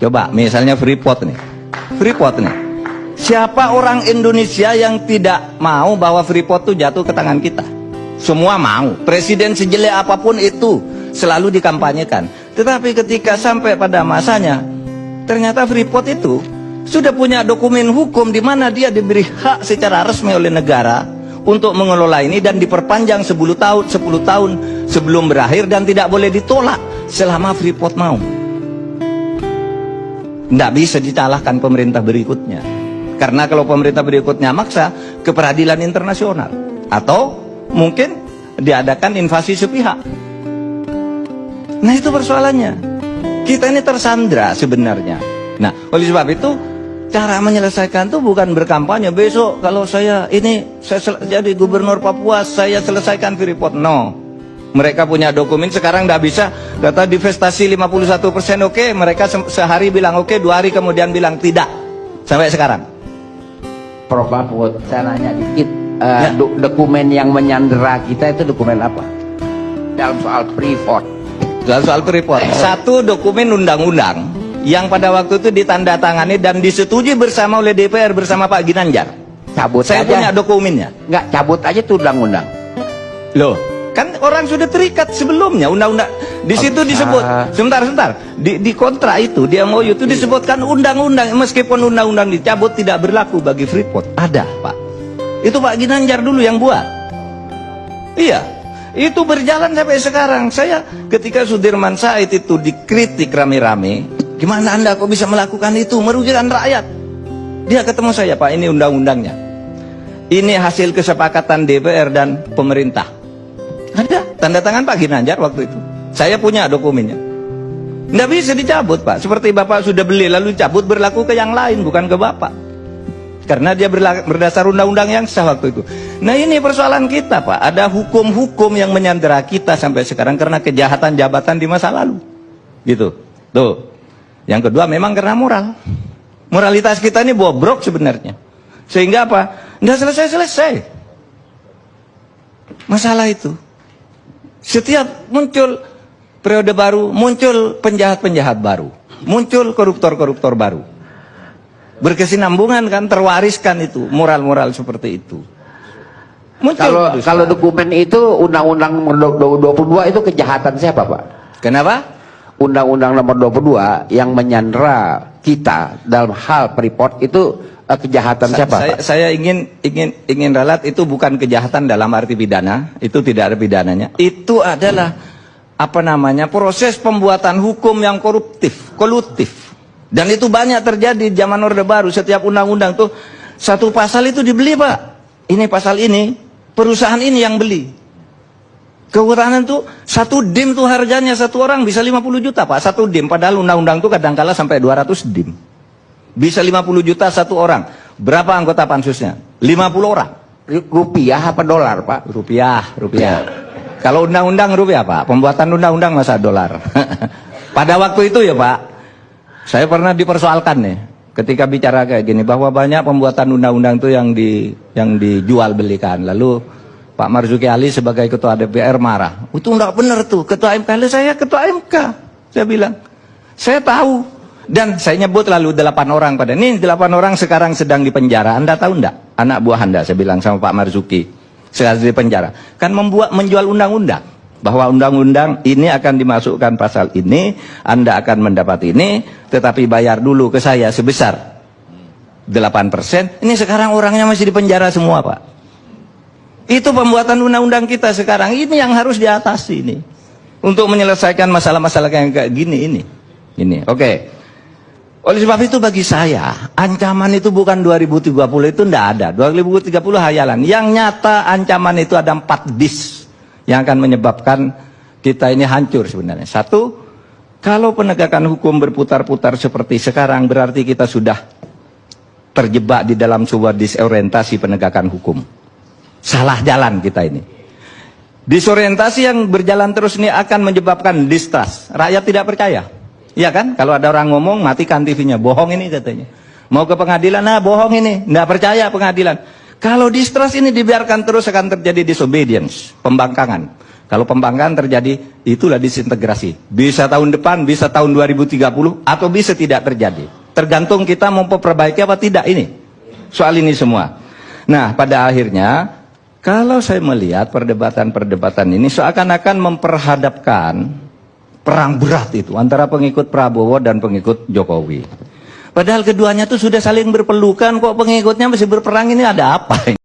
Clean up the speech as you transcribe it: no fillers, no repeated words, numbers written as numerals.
Coba misalnya Freeport nih. Freeport nih. Siapa orang Indonesia yang tidak mau bahwa Freeport itu jatuh ke tangan kita? Semua mau. Presiden sejelek apapun itu selalu dikampanyekan. Tetapi ketika sampai pada masanya, ternyata Freeport itu sudah punya dokumen hukum di mana dia diberi hak secara resmi oleh negara untuk mengelola ini dan diperpanjang 10 tahun sebelum berakhir dan tidak boleh ditolak selama Freeport mau. Tidak bisa disalahkan pemerintah berikutnya. Karena kalau pemerintah berikutnya maksa ke peradilan internasional atau mungkin diadakan invasi sepihak. Nah itu persoalannya. Kita ini tersandra sebenarnya. Nah oleh sebab itu cara menyelesaikan itu bukan berkampanye. Besok kalau saya jadi gubernur Papua, saya selesaikan Freeport. No. Mereka punya dokumen, sekarang tidak bisa. Data divestasi 51% oke, mereka sehari bilang oke, 2 hari kemudian bilang tidak. Sampai sekarang. Prof Mahfud, saya nanya dikit. Dokumen yang menyandera kita itu dokumen apa? Dalam soal Freeport. Dalam soal Freeport. Satu dokumen undang-undang yang pada waktu itu ditandatangani dan disetujui bersama oleh DPR bersama Pak Ginanjar. Cabut saya aja. punya dokumennya. Nggak, cabut aja tuh undang-undang. Loh, kan orang sudah terikat sebelumnya undang-undang. Di situ disebut, sebentar. Di kontra itu, di MOU itu disebutkan undang-undang, meskipun undang-undang dicabut tidak berlaku bagi Freeport. Ada, Pak. Itu Pak Ginanjar dulu yang buat. Iya. Itu berjalan sampai sekarang. Saya ketika Sudirman Said itu dikritik rame-rame, gimana Anda kok bisa melakukan itu, merugikan rakyat? Dia ketemu saya, Pak, ini undang-undangnya. Ini hasil kesepakatan DPR dan pemerintah. Ada tanda tangan Pak Ginanjar waktu itu. Saya punya dokumennya. Nggak bisa dicabut, Pak. Seperti Bapak sudah beli lalu cabut, berlaku ke yang lain, bukan ke Bapak. Karena dia berdasar undang-undang yang sah waktu itu. Nah ini persoalan kita, Pak. Ada hukum-hukum yang menyandera kita sampai sekarang karena kejahatan jabatan di masa lalu. Gitu. Tuh. Yang kedua memang karena moral. Moralitas kita ini bobrok sebenarnya. Sehingga apa? Nggak selesai-selesai masalah itu. Setiap muncul periode baru, muncul penjahat-penjahat baru, muncul koruptor-koruptor baru. Berkesinambungan kan, terwariskan itu moral-moral seperti itu. Muncul kalau dokumen itu Undang-Undang nomor 22 itu kejahatan siapa, Pak? Kenapa? Undang-Undang nomor 22 yang menyandera kita dalam hal Freeport itu kejahatan siapa? Saya ingin ralat itu bukan kejahatan dalam arti pidana, itu tidak ada pidananya. Itu adalah apa namanya, proses pembuatan hukum yang kolutif. Dan itu banyak terjadi di zaman Orde Baru. Setiap undang-undang tuh satu pasal itu dibeli, Pak. Ini pasal ini, perusahaan ini yang beli. Kekurangan tuh satu dim tuh harganya satu orang bisa 50 juta, Pak. Satu dim, padahal undang-undang tuh kadang-kala sampai 200 dim. Bisa 50 juta satu orang. Berapa anggota pansusnya? 50 orang. Rupiah apa dolar, Pak? Rupiah. Kalau undang-undang rupiah, Pak. Pembuatan undang-undang masa dolar. Pada waktu itu ya, Pak, saya pernah dipersoalkan nih ketika bicara kayak gini bahwa banyak pembuatan undang-undang itu yang dijual belikan. Lalu Pak Marzuki Ali sebagai ketua DPR marah. Itu enggak benar tuh, ketua MK. Lalu saya ketua MK. Saya bilang, saya tahu. Dan saya nyebut lalu 8 orang pada ini 8 orang sekarang sedang dipenjara. Anda tahu enggak? Anak buah Anda, saya bilang sama Pak Marzuki. Sekarang dipenjara. Kan menjual undang-undang. Bahwa undang-undang ini akan dimasukkan pasal ini, Anda akan mendapat ini, tetapi bayar dulu ke saya sebesar 8%. Ini sekarang orangnya masih dipenjara semua, Pak. Itu pembuatan undang-undang kita sekarang. Ini yang harus diatasi ini. Untuk menyelesaikan masalah-masalah yang kayak gini ini. Ini, oke. Oleh sebab itu bagi saya, ancaman itu bukan 2030 itu enggak ada. 2030 hayalan. Yang nyata ancaman itu ada 4 dis yang akan menyebabkan kita ini hancur sebenarnya. Satu, kalau penegakan hukum berputar-putar seperti sekarang, berarti kita sudah terjebak di dalam sebuah disorientasi penegakan hukum. Salah jalan kita ini. Disorientasi yang berjalan terus ini akan menyebabkan distrust. Rakyat tidak percaya. Iya kan? Kalau ada orang ngomong, matikan TV-nya. Bohong ini katanya. Mau ke pengadilan, nah bohong ini. Nggak percaya pengadilan. Kalau distrust ini dibiarkan terus akan terjadi disobedience, pembangkangan. Kalau pembangkangan terjadi, itulah disintegrasi. Bisa tahun depan, bisa tahun 2030, atau bisa tidak terjadi. Tergantung kita mau memperbaiki apa tidak ini. Soal ini semua. Nah, pada akhirnya, kalau saya melihat perdebatan-perdebatan ini seakan-akan memperhadapkan perang berat itu antara pengikut Prabowo dan pengikut Jokowi. Padahal keduanya itu sudah saling berpelukan, kok pengikutnya masih berperang, ini ada apa?